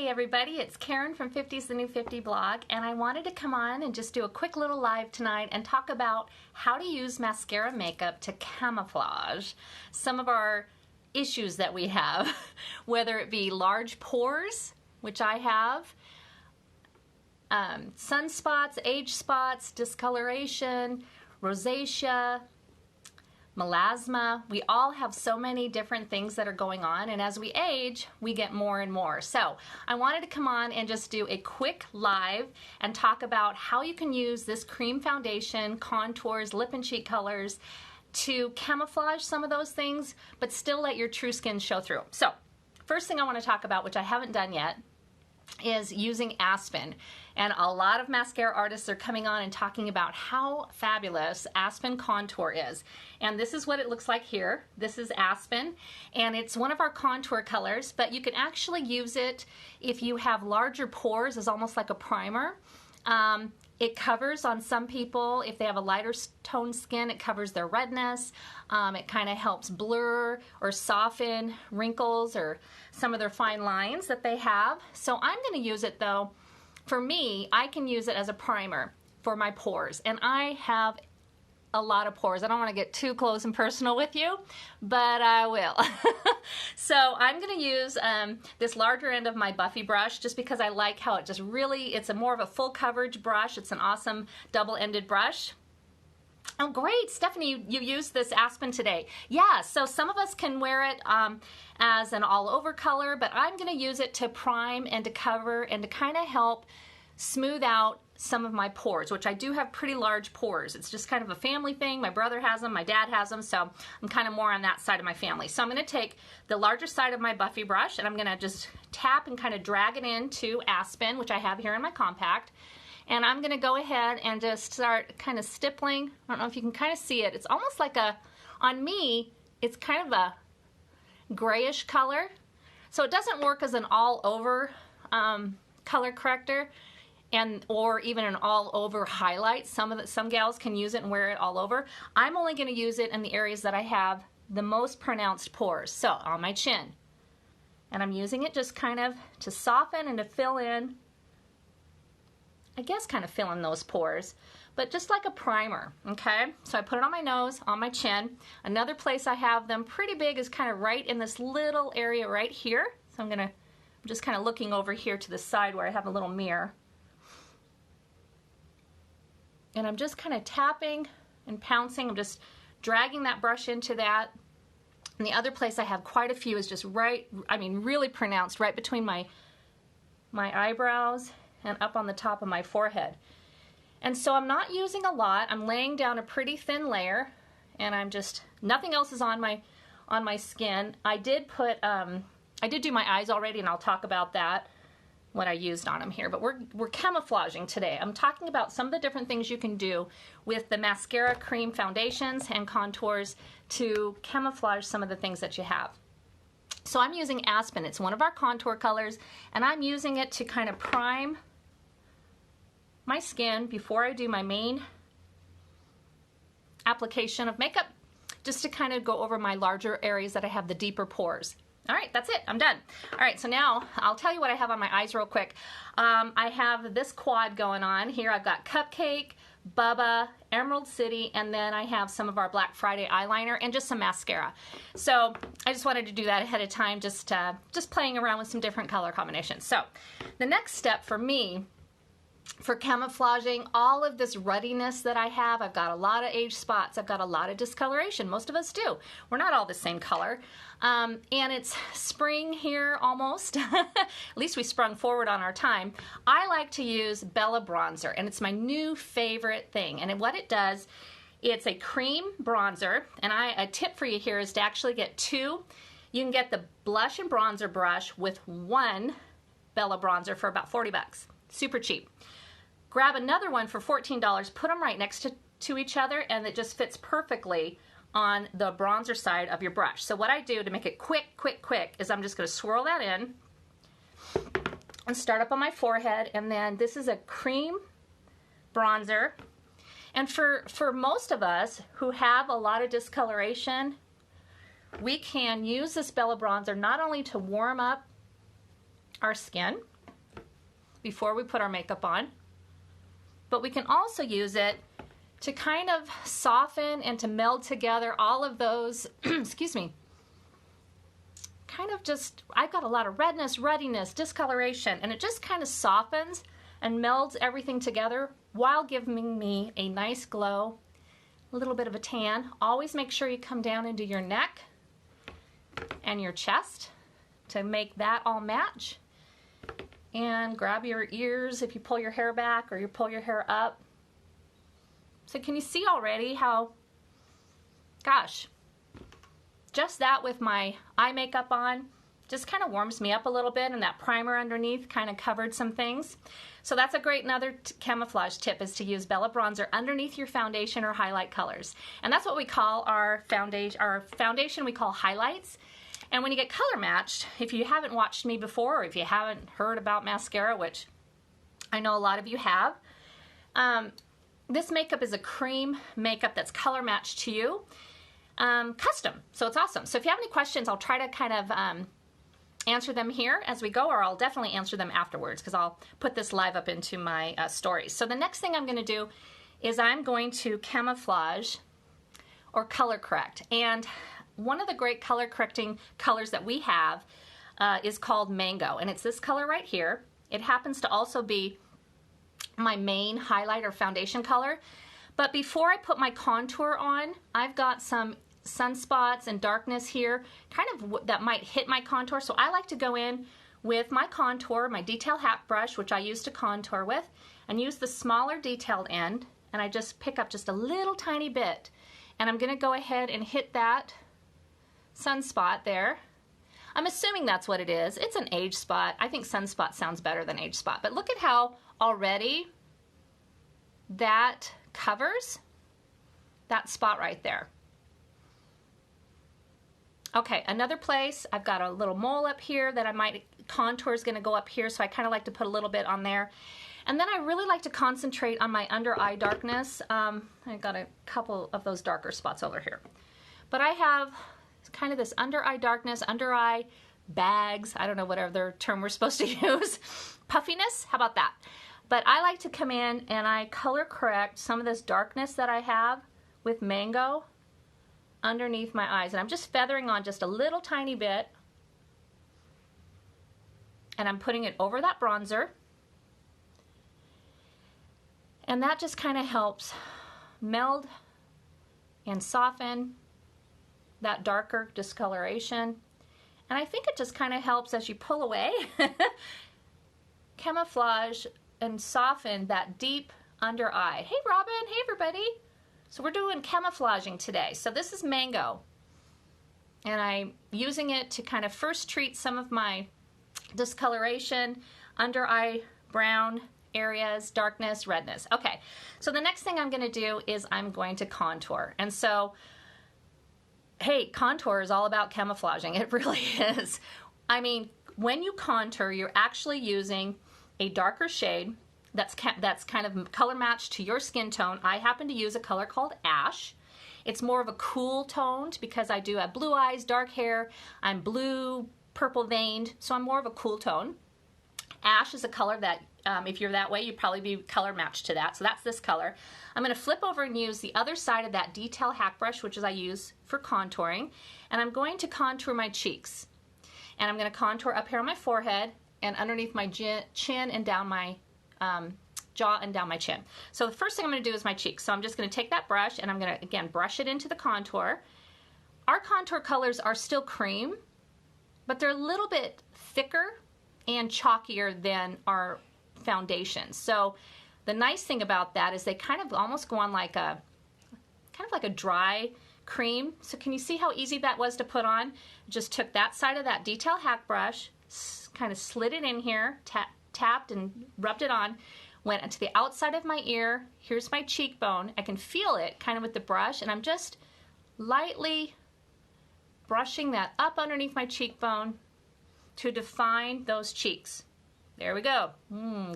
everybody, it's Karen from 50's the New 50 blog, and I wanted to come on and just do a quick little live tonight and talk about how to use mascara makeup to camouflage some of our issues that we have, whether it be large pores, which I have, sunspots, age spots, discoloration, rosacea, melasma. We all have so many different things that are going on, and as we age, we get more and more. So I wanted to come on and just do a quick live and talk about how you can use this cream foundation, contours, lip and cheek colors to camouflage some of those things, but still let your true skin show through. So first thing I want to talk about, which I haven't done yet, is using Aspen. And a lot of mascara artists are coming on and talking about how fabulous Aspen Contour is. And this is what it looks like here. This is Aspen, and it's one of our contour colors, but you can actually use it if you have larger pores as almost like a primer. It covers on some people, if they have a lighter toned skin, it covers their redness. It kind of helps blur or soften wrinkles or some of their fine lines that they have. So I'm going to use it though. For me, I can use it as a primer for my pores, and I have a lot of pores. I don't want to get too close and personal with you, but I will. So I'm going to use this larger end of my Buffy brush just because I like how it just really, it's a more of a full coverage brush. It's an awesome double-ended brush. Oh great, Stephanie, you used this Aspen today. Yeah, so some of us can wear it as an all-over color, but I'm going to use it to prime and to cover and to kind of help smooth out some of my pores, which I do have pretty large pores. It's just kind of a family thing. My brother has them, my dad has them, so I'm kind of more on that side of my family. So I'm going to take the larger side of my Buffy brush, and I'm going to just tap and kind of drag it into Aspen, which I have here in my compact. And I'm going to go ahead and just start kind of stippling. I don't know if you can kind of see it. It's almost like a, on me, it's kind of a grayish color. So it doesn't work as an all-over color corrector, and or even an all-over highlight. Some gals can use it and wear it all over. I'm only going to use it in the areas that I have the most pronounced pores. So on my chin. And I'm using it just kind of to soften and to fill in, I guess kind of fill in those pores, but just like a primer, okay? So I put it on my nose, on my chin. Another place I have them pretty big is kind of right in this little area right here. So I'm just kind of looking over here to the side where I have a little mirror. And I'm just kind of tapping and pouncing. I'm just dragging that brush into that. And the other place I have quite a few is just right, I mean really pronounced, right between my eyebrows and up on the top of my forehead. And so I'm not using a lot. I'm laying down a pretty thin layer, and I'm just, nothing else is on my skin. I did do my eyes already, and I'll talk about that, what I used on them here, but we're camouflaging today. I'm talking about some of the different things you can do with the mascara cream foundations and contours to camouflage some of the things that you have. So I'm using Aspen. It's one of our contour colors, and I'm using it to kind of prime my skin before I do my main application of makeup, just to kind of go over my larger areas that I have the deeper pores. All right, that's it. I'm done. All right, so now I'll tell you what I have on my eyes real quick. I have this quad going on here. I've got Cupcake, Bubba, Emerald City, and then I have some of our Black Friday eyeliner and just some mascara. So I just wanted to do that ahead of time, just playing around with some different color combinations. So the next step for me, for camouflaging all of this ruddiness that I have, I've got a lot of age spots, I've got a lot of discoloration. Most of us do. We're not all the same color. And it's spring here almost. At least we sprung forward on our time. I like to use Bella bronzer, and it's my new favorite thing. And what it does, it's a cream bronzer, and a tip for you here is to actually get two. You can get the blush and bronzer brush with one Bella bronzer for about 40 bucks. Super cheap. Grab another one for $14, put them right next to each other, and it just fits perfectly on the bronzer side of your brush. So what I do to make it quick is I'm just going to swirl that in and start up on my forehead, and then this is a cream bronzer. And for most of us who have a lot of discoloration, we can use this Bella bronzer not only to warm up our skin, before we put our makeup on. But we can also use it to kind of soften and to meld together all of those, excuse me, kind of just, I've got a lot of redness, ruddiness, discoloration, and it just kind of softens and melds everything together while giving me a nice glow, a little bit of a tan. Always make sure you come down into your neck and your chest to make that all match. And grab your ears if you pull your hair back or you pull your hair up. So can you see already how, gosh, just that with my eye makeup on just kind of warms me up a little bit, and that primer underneath kind of covered some things. So that's a great another camouflage tip, is to use Bella bronzer underneath your foundation or highlight colors. And that's what we call our foundation. Our foundation we call highlights. And when you get color matched, if you haven't watched me before, or if you haven't heard about mascara, which I know a lot of you have, this makeup is a cream makeup that's color matched to you, custom. So it's awesome. So if you have any questions, I'll try to kind of answer them here as we go, or I'll definitely answer them afterwards because I'll put this live up into my stories. So the next thing I'm going to do is I'm going to camouflage or color correct. And one of the great color correcting colors that we have is called Mango, and it's this color right here. It happens to also be my main highlight or foundation color. But before I put my contour on, I've got some sunspots and darkness here, kind of that might hit my contour. So I like to go in with my contour, my detail hat brush, which I use to contour with, and use the smaller detailed end, and I just pick up just a little tiny bit. And I'm going to go ahead and hit that sunspot there. I'm assuming that's what it is. It's an age spot. I think sunspot sounds better than age spot. But look at how already that covers that spot right there. Okay, another place, I've got a little mole up here that I might, contour is going to go up here, so I kind of like to put a little bit on there. And then I really like to concentrate on my under eye darkness. I got a couple of those darker spots over here. But I have kind of this under eye darkness, under eye bags, I don't know what other term we're supposed to use, puffiness, how about that? But I like to come in and I color correct some of this darkness that I have with Mango underneath my eyes. And I'm just feathering on just a little tiny bit. And I'm putting it over that bronzer. And that just kind of helps meld and soften that darker discoloration. And I think it just kind of helps as you pull away, camouflage and soften that deep under eye. Hey Robin, hey everybody. So we're doing camouflaging today. So this is Mango. And I'm using it to kind of first treat some of my discoloration, under eye brown areas, darkness, redness. Okay, so the next thing I'm going to do is I'm going to contour. And so, hey, contour is all about camouflaging. It really is. I mean, when you contour, you're actually using a darker shade that's kind of color matched to your skin tone. I happen to use a color called Ash. It's more of a cool toned because I do have blue eyes, dark hair. I'm blue, purple veined, so I'm more of a cool tone. Ash is a color that, if you're that way, you'd probably be color matched to that. So that's this color. I'm going to flip over and use the other side of that detail hack brush, which is I use for contouring. And I'm going to contour my cheeks. And I'm going to contour up here on my forehead and underneath my chin and down my jaw and down my chin. So the first thing I'm going to do is my cheeks. So I'm just going to take that brush and I'm going to, again, brush it into the contour. Our contour colors are still cream, but they're a little bit thicker and chalkier than our foundation. So the nice thing about that is they kind of almost go on like a, kind of like a dry cream. So can you see how easy that was to put on? Just took that side of that detail hack brush, kind of slid it in here, tapped and rubbed it on, went to the outside of my ear. Here's my cheekbone. I can feel it kind of with the brush, and I'm just lightly brushing that up underneath my cheekbone to define those cheeks. There we go.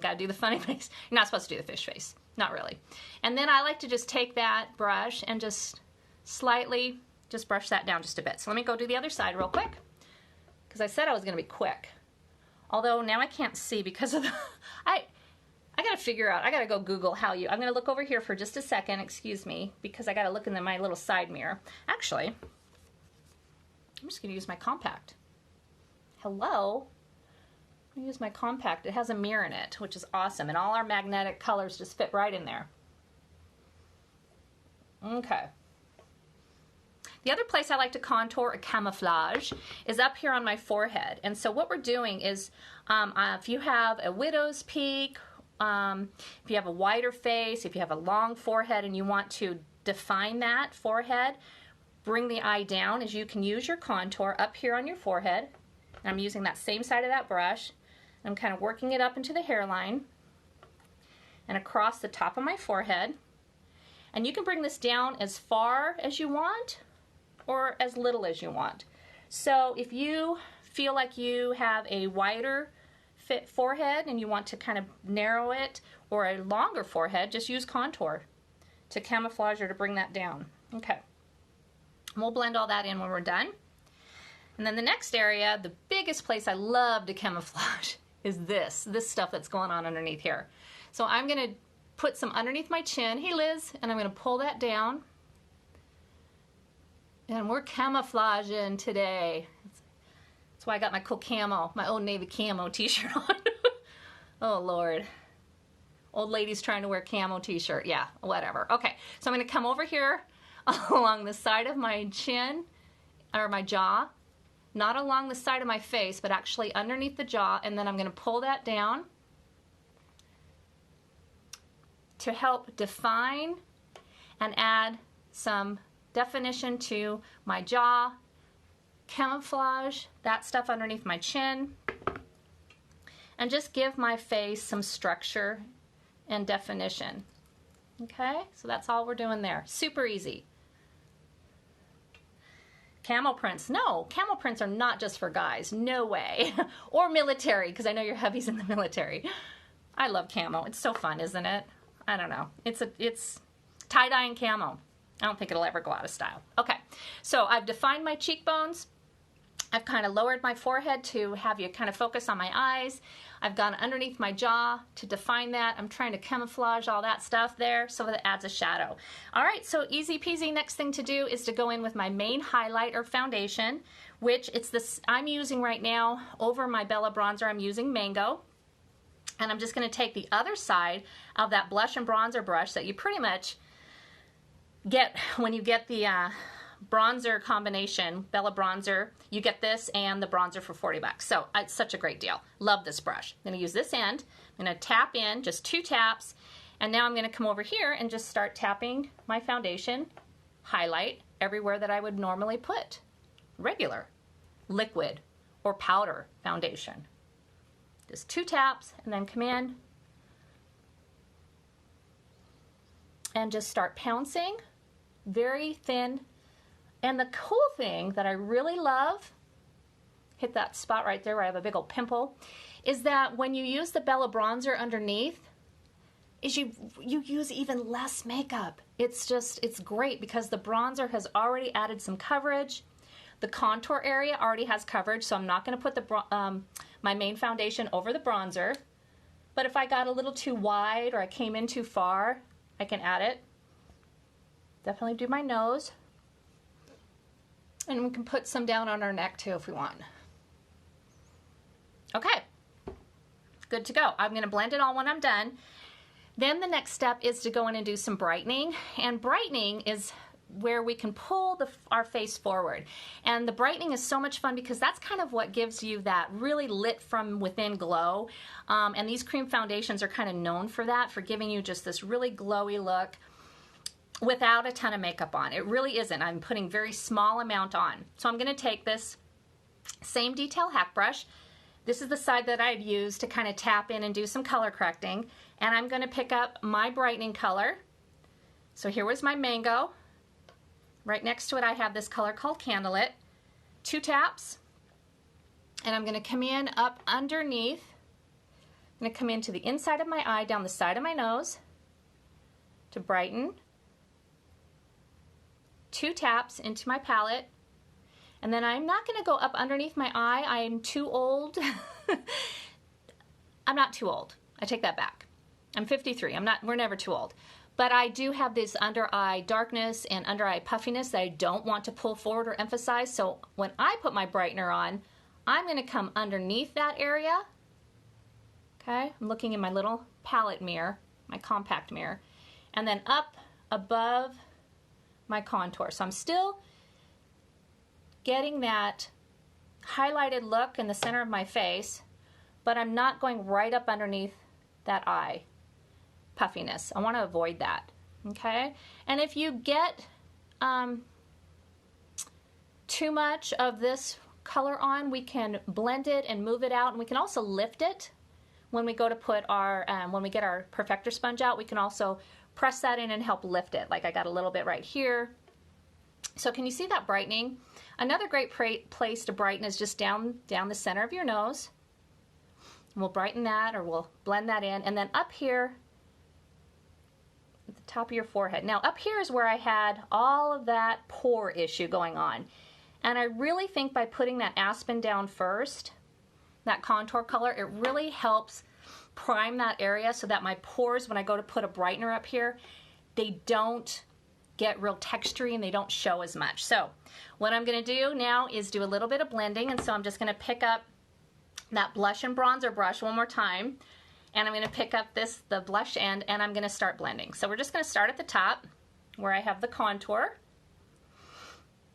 Gotta do the funny face. You're not supposed to do the fish face. Not really. And then I like to just take that brush and just slightly just brush that down just a bit. So let me go do the other side real quick, because I said I was going to be quick. Although now I can't see because of the, I gotta figure out, I gotta go Google how you, I'm gonna look over here for just a second, excuse me, because I gotta look in my little side mirror. Actually, I'm just gonna use my compact. Hello? I'm gonna use my compact. It has a mirror in it, which is awesome, and all our magnetic colors just fit right in there. Okay. The other place I like to contour or camouflage is up here on my forehead. And so what we're doing is, if you have a widow's peak, if you have a wider face, if you have a long forehead and you want to define that forehead, bring the eye down, as you can use your contour up here on your forehead. And I'm using that same side of that brush. I'm kind of working it up into the hairline and across the top of my forehead. And you can bring this down as far as you want or as little as you want. So if you feel like you have a wider fit forehead and you want to kind of narrow it, or a longer forehead, just use contour to camouflage or to bring that down. Okay. And we'll blend all that in when we're done. And then the next area, the biggest place I love to camouflage is this stuff that's going on underneath here. So I'm going to put some underneath my chin. Hey Liz, and I'm going to pull that down. And we're camouflaging today. That's why I got my cool camo, my Old Navy camo t-shirt on. Oh Lord. Old lady's trying to wear camo t-shirt. Yeah, whatever. Okay, so I'm going to come over here along the side of my chin, or my jaw. Not along the side of my face, but actually underneath the jaw, and then I'm going to pull that down to help define and add some definition to my jaw, camouflage that stuff underneath my chin, and just give my face some structure and definition. Okay, so that's all we're doing there. Super easy. Camel prints. No, camel prints are not just for guys. No way. Or military, because I know your hubby's in the military. I love camo. It's so fun, isn't it? I don't know. It's tie-dye and camo. I don't think it'll ever go out of style. Okay, so I've defined my cheekbones. I've kind of lowered my forehead to have you kind of focus on my eyes. I've gone underneath my jaw to define that. I'm trying to camouflage all that stuff there so that it adds a shadow. All right, so easy peasy. Next thing to do is to go in with my main highlight or foundation, which it's this I'm using right now over my Bella bronzer. I'm using Mango. And I'm just going to take the other side of that blush and bronzer brush that you pretty much get when you get the bronzer combination, Bella bronzer. You get this and the bronzer for 40 bucks. So it's such a great deal. Love this brush. I'm going to use this end. I'm going to tap in, just 2 taps. And now I'm going to come over here and just start tapping my foundation, highlight everywhere that I would normally put regular, liquid, or powder foundation. Just 2 taps and then come in and just start pouncing very thin. And the cool thing that I really love, hit that spot right there where I have a big old pimple, is that when you use the Bella bronzer underneath, is you use even less makeup. It's great because the bronzer has already added some coverage. The contour area already has coverage, so I'm not going to put my main foundation over the bronzer. But if I got a little too wide or I came in too far, I can add it. Definitely do my nose. And we can put some down on our neck too if we want. Okay, good to go. I'm going to blend it all when I'm done. Then the next step is to go in and do some brightening. And brightening is where we can pull our face forward. And the brightening is so much fun because that's kind of what gives you that really lit from within glow. And these cream foundations are kind of known for that, for giving you just this really glowy look without a ton of makeup on. It really isn't. I'm putting very small amount on. So I'm going to take this same detail hack brush. This is the side that I'd use to kind of tap in and do some color correcting. And I'm going to pick up my brightening color. So here was my Mango. Right next to it I have this color called Candlelit. 2 taps. And I'm going to come in up underneath. I'm going to come into the inside of my eye, down the side of my nose to brighten. 2 taps into my palette. And then I'm not going to go up underneath my eye. I'm too old I'm not too old. I take that back. I'm 53. We're never too old. But I do have this under eye darkness and under eye puffiness that I don't want to pull forward or emphasize. So when I put my brightener on, I'm going to come underneath that area. Okay, I'm looking in my little palette mirror, my compact mirror, and then up above my contour. So I'm still getting that highlighted look in the center of my face, but I'm not going right up underneath that eye puffiness. I want to avoid that. Okay, and if you get too much of this color on, we can blend it and move it out, and we can also lift it when we go to put our when we get our perfector sponge out. We can also press that in and help lift it. Like I got a little bit right here. So can you see that brightening? Another great place to brighten is just down the center of your nose. And we'll brighten that, or we'll blend that in, and then up here at the top of your forehead. Now up here is where I had all of that pore issue going on, and I really think by putting that Aspen down first, that contour color, it really helps prime that area so that my pores, when I go to put a brightener up here, they don't get real textury and they don't show as much. So what I'm going to do now is do a little bit of blending, and so I'm just going to pick up that blush and bronzer brush one more time, and I'm going to pick up the blush end, and I'm going to start blending. So we're just going to start at the top where I have the contour,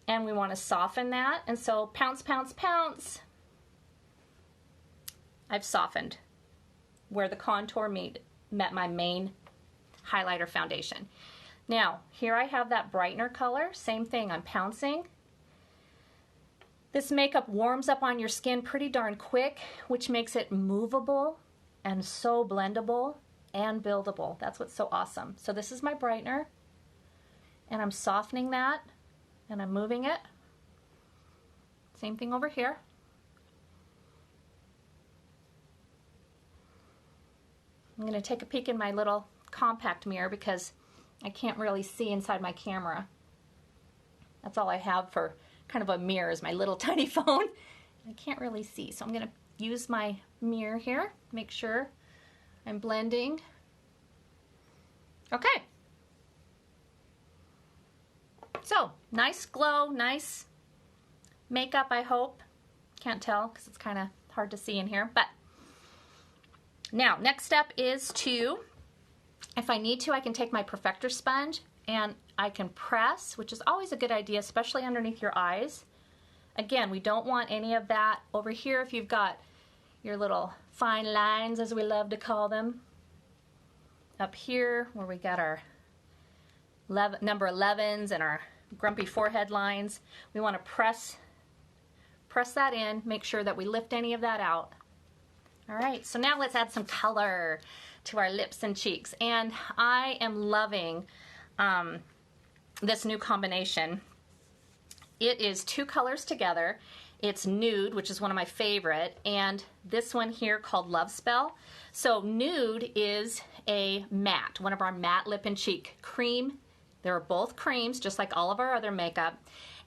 and we want to soften that, and so pounce, pounce, pounce. I've softened where the contour met my main highlighter foundation. Now, here I have that brightener color. Same thing, I'm pouncing. This makeup warms up on your skin pretty darn quick, which makes it movable and so blendable and buildable. That's what's so awesome. So this is my brightener, and I'm softening that, and I'm moving it. Same thing over here. I'm going to take a peek in my little compact mirror because I can't really see inside my camera. That's all I have for kind of a mirror, is my little tiny phone. I can't really see, so I'm going to use my mirror here, make sure I'm blending. Okay. So, nice glow, nice makeup, I hope. Can't tell because it's kind of hard to see in here, but now, next step is to, if I need to, I can take my perfector sponge and I can press, which is always a good idea, especially underneath your eyes. Again, we don't want any of that over here if you've got your little fine lines, as we love to call them. Up here, where we got our number 11s and our grumpy forehead lines, we want to press that in, make sure that we lift any of that out. All right, so now let's add some color to our lips and cheeks. And I am loving this new combination. It is two colors together. It's nude, which is one of my favorite, and this one here called Love Spell. So nude is a matte, one of our matte lip and cheek cream. They're both creams, just like all of our other makeup.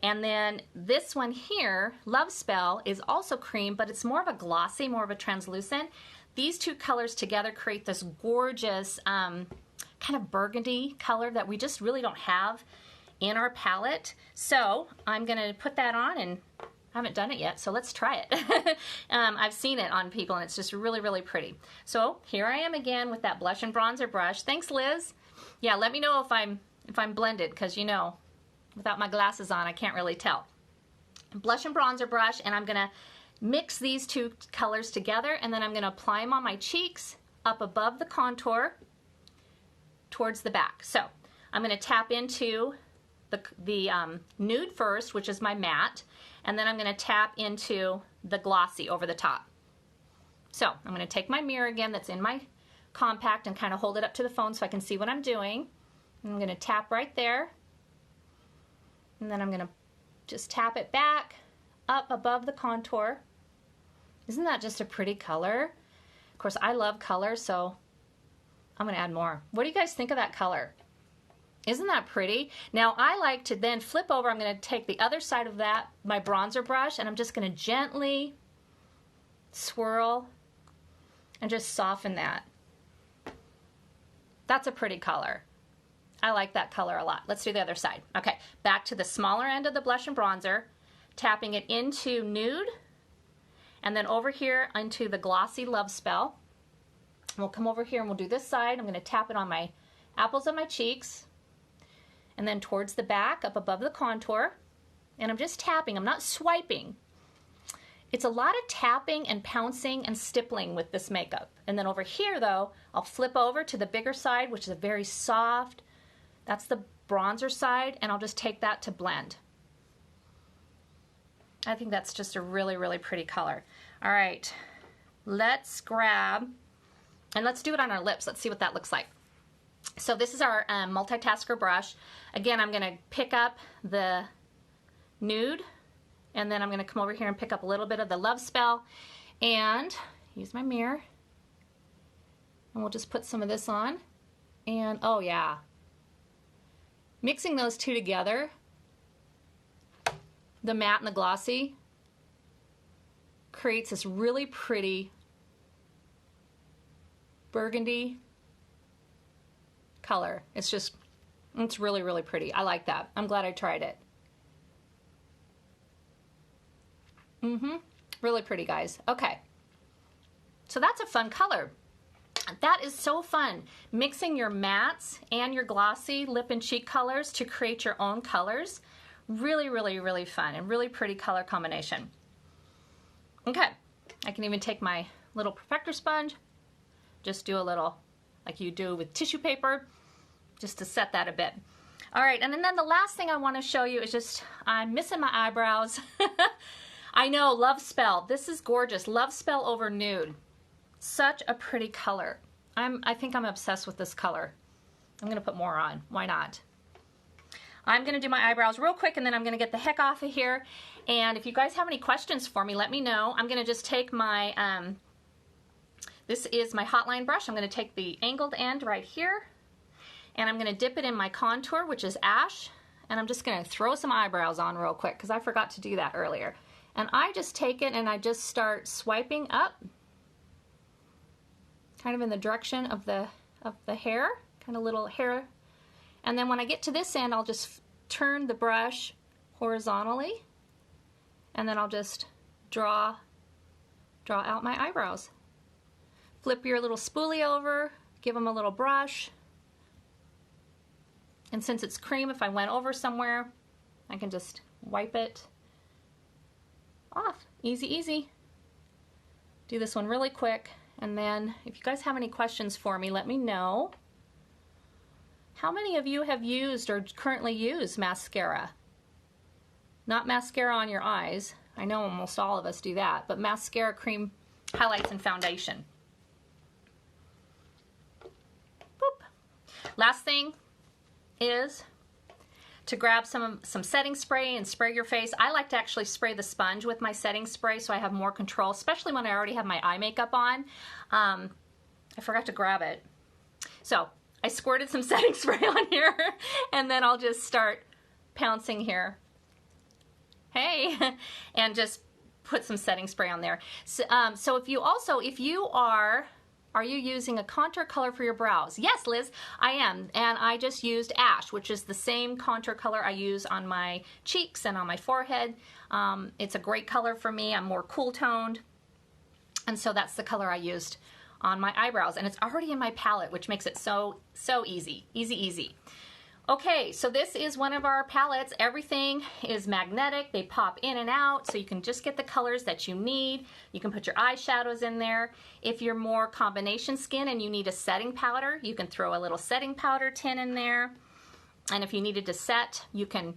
And then this one here, Love Spell, is also cream, but it's more of a glossy, more of a translucent. These two colors together create this gorgeous kind of burgundy color that we just really don't have in our palette. So I'm going to put that on, and I haven't done it yet, so let's try it. I've seen it on people, and it's just really, really pretty. So here I am again with that blush and bronzer brush. Thanks, Liz. Yeah, let me know if I'm blended, because you know, without my glasses on, I can't really tell. Blush and bronzer brush, and I'm going to mix these two colors together, and then I'm going to apply them on my cheeks, up above the contour, towards the back. So I'm going to tap into the nude first, which is my matte, and then I'm going to tap into the glossy over the top. So I'm going to take my mirror again that's in my compact and kind of hold it up to the phone so I can see what I'm doing. I'm going to tap right there, and then I'm going to just tap it back up above the contour. Isn't that just a pretty color? Of course, I love color, so I'm going to add more. What do you guys think of that color? Isn't that pretty? Now, I like to then flip over. I'm going to take the other side of that, my bronzer brush, and I'm just going to gently swirl, and just soften that. That's a pretty color. I like that color a lot. Let's do the other side. Okay, back to the smaller end of the blush and bronzer, tapping it into Nude, and then over here into the glossy Love Spell. We'll come over here and we'll do this side. I'm going to tap it on my apples of my cheeks, and then towards the back, up above the contour. And I'm just tapping. I'm not swiping. It's a lot of tapping and pouncing and stippling with this makeup. And then over here, though, I'll flip over to the bigger side, which is a very soft, that's the bronzer side, and I'll just take that to blend. I think that's just a really, really pretty color. All right, let's grab, and let's do it on our lips. Let's see what that looks like. So this is our multitasker brush. Again, I'm going to pick up the Nude, and then I'm going to come over here and pick up a little bit of the Love Spell, and use my mirror, and we'll just put some of this on. And oh yeah, mixing those two together, the matte and the glossy, creates this really pretty burgundy color. It's really, really pretty. I like that. I'm glad I tried it. Really pretty, guys. Okay. So that's a fun color. That is so fun. Mixing your mattes and your glossy lip and cheek colors to create your own colors. Really, really, really fun and really pretty color combination. Okay. I can even take my little perfector sponge, just do a little like you do with tissue paper, just to set that a bit. All right, and then the last thing I want to show you is just, I'm missing my eyebrows. I know, Love Spell. This is gorgeous. Love Spell over Nude. Such a pretty color. I think I'm obsessed with this color. I'm going to put more on. Why not? I'm going to do my eyebrows real quick, and then I'm going to get the heck off of here. And if you guys have any questions for me, let me know. I'm going to just take my, this is my hotline brush. I'm going to take the angled end right here, and I'm going to dip it in my contour, which is Ash. And I'm just going to throw some eyebrows on real quick, because I forgot to do that earlier. And I just take it and I just start swiping up, kind of in the direction of the hair, kind of little hair. And then when I get to this end, I'll just turn the brush horizontally, and then I'll just draw out my eyebrows. Flip your little spoolie over, give them a little brush. And since it's cream, if I went over somewhere, I can just wipe it off. Easy, easy. Do this one really quick, and then if you guys have any questions for me, let me know. How many of you have used or currently use mascara? Not mascara on your eyes. I know almost all of us do that, but mascara, cream, highlights, and foundation. Boop. Last thing is to grab some setting spray and spray your face. I like to actually spray the sponge with my setting spray so I have more control, especially when I already have my eye makeup on. I forgot to grab it. So I squirted some setting spray on here, and then I'll just start pouncing here. Hey, and just put some setting spray on there. So if you are you using a contour color for your brows? Yes, Liz, I am. And I just used Ash, which is the same contour color I use on my cheeks and on my forehead. It's a great color for me. I'm more cool toned. And so that's the color I used on my eyebrows. And it's already in my palette, which makes it so easy. Easy. Okay, so this is one of our palettes. Everything is magnetic. They pop in and out, so you can just get the colors that you need. You can put your eyeshadows in there. If you're more combination skin and you need a setting powder, you can throw a little setting powder tin in there. And if you needed to set, you can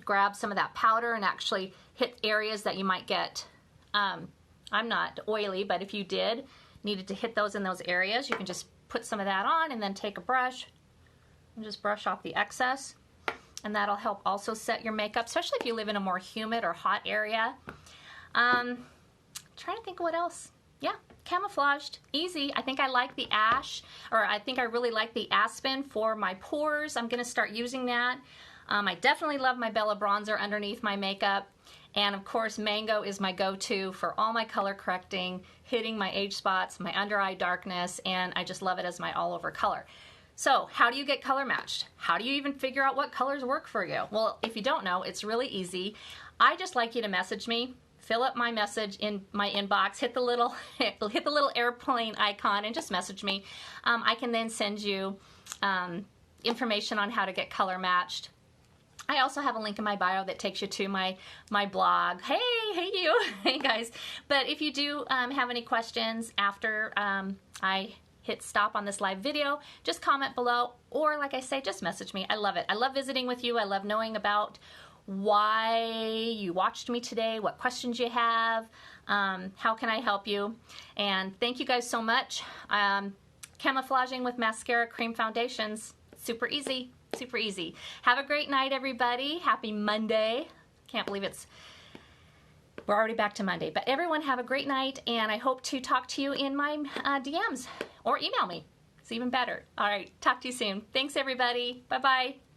grab some of that powder and actually hit areas that you might get. I'm not oily, but if you needed to hit those in those areas, you can just put some of that on and then take a brush and just brush off the excess, and that'll help also set your makeup, especially if you live in a more humid or hot area. Trying to think of what else. Yeah, camouflaged, easy. I think I like the Ash, or I think I really like the Aspen for my pores. I'm gonna start using that. I definitely love my Bella bronzer underneath my makeup, And of course, Mango is my go-to for all my color correcting, hitting my age spots, my under eye darkness, and I just love it as my all-over color. So how do you get color matched? How do you even figure out what colors work for you? Well, if you don't know, it's really easy. I just like you to message me, fill up my message in my inbox, hit the little airplane icon and just message me. I can then send you information on how to get color matched. I also have a link in my bio that takes you to my blog. Hey you, hey guys. But if you do have any questions after I hit stop on this live video, just comment below, or like I say, just message me. I love it. I love visiting with you. I love knowing about why you watched me today, what questions you have, how can I help you. And thank you guys so much. Camouflaging with mascara cream foundations, super easy, super easy. Have a great night, everybody. Happy Monday. Can't believe we're already back to Monday. But everyone have a great night, and I hope to talk to you in my DMs or email me. It's even better. All right, talk to you soon. Thanks, everybody. Bye-bye.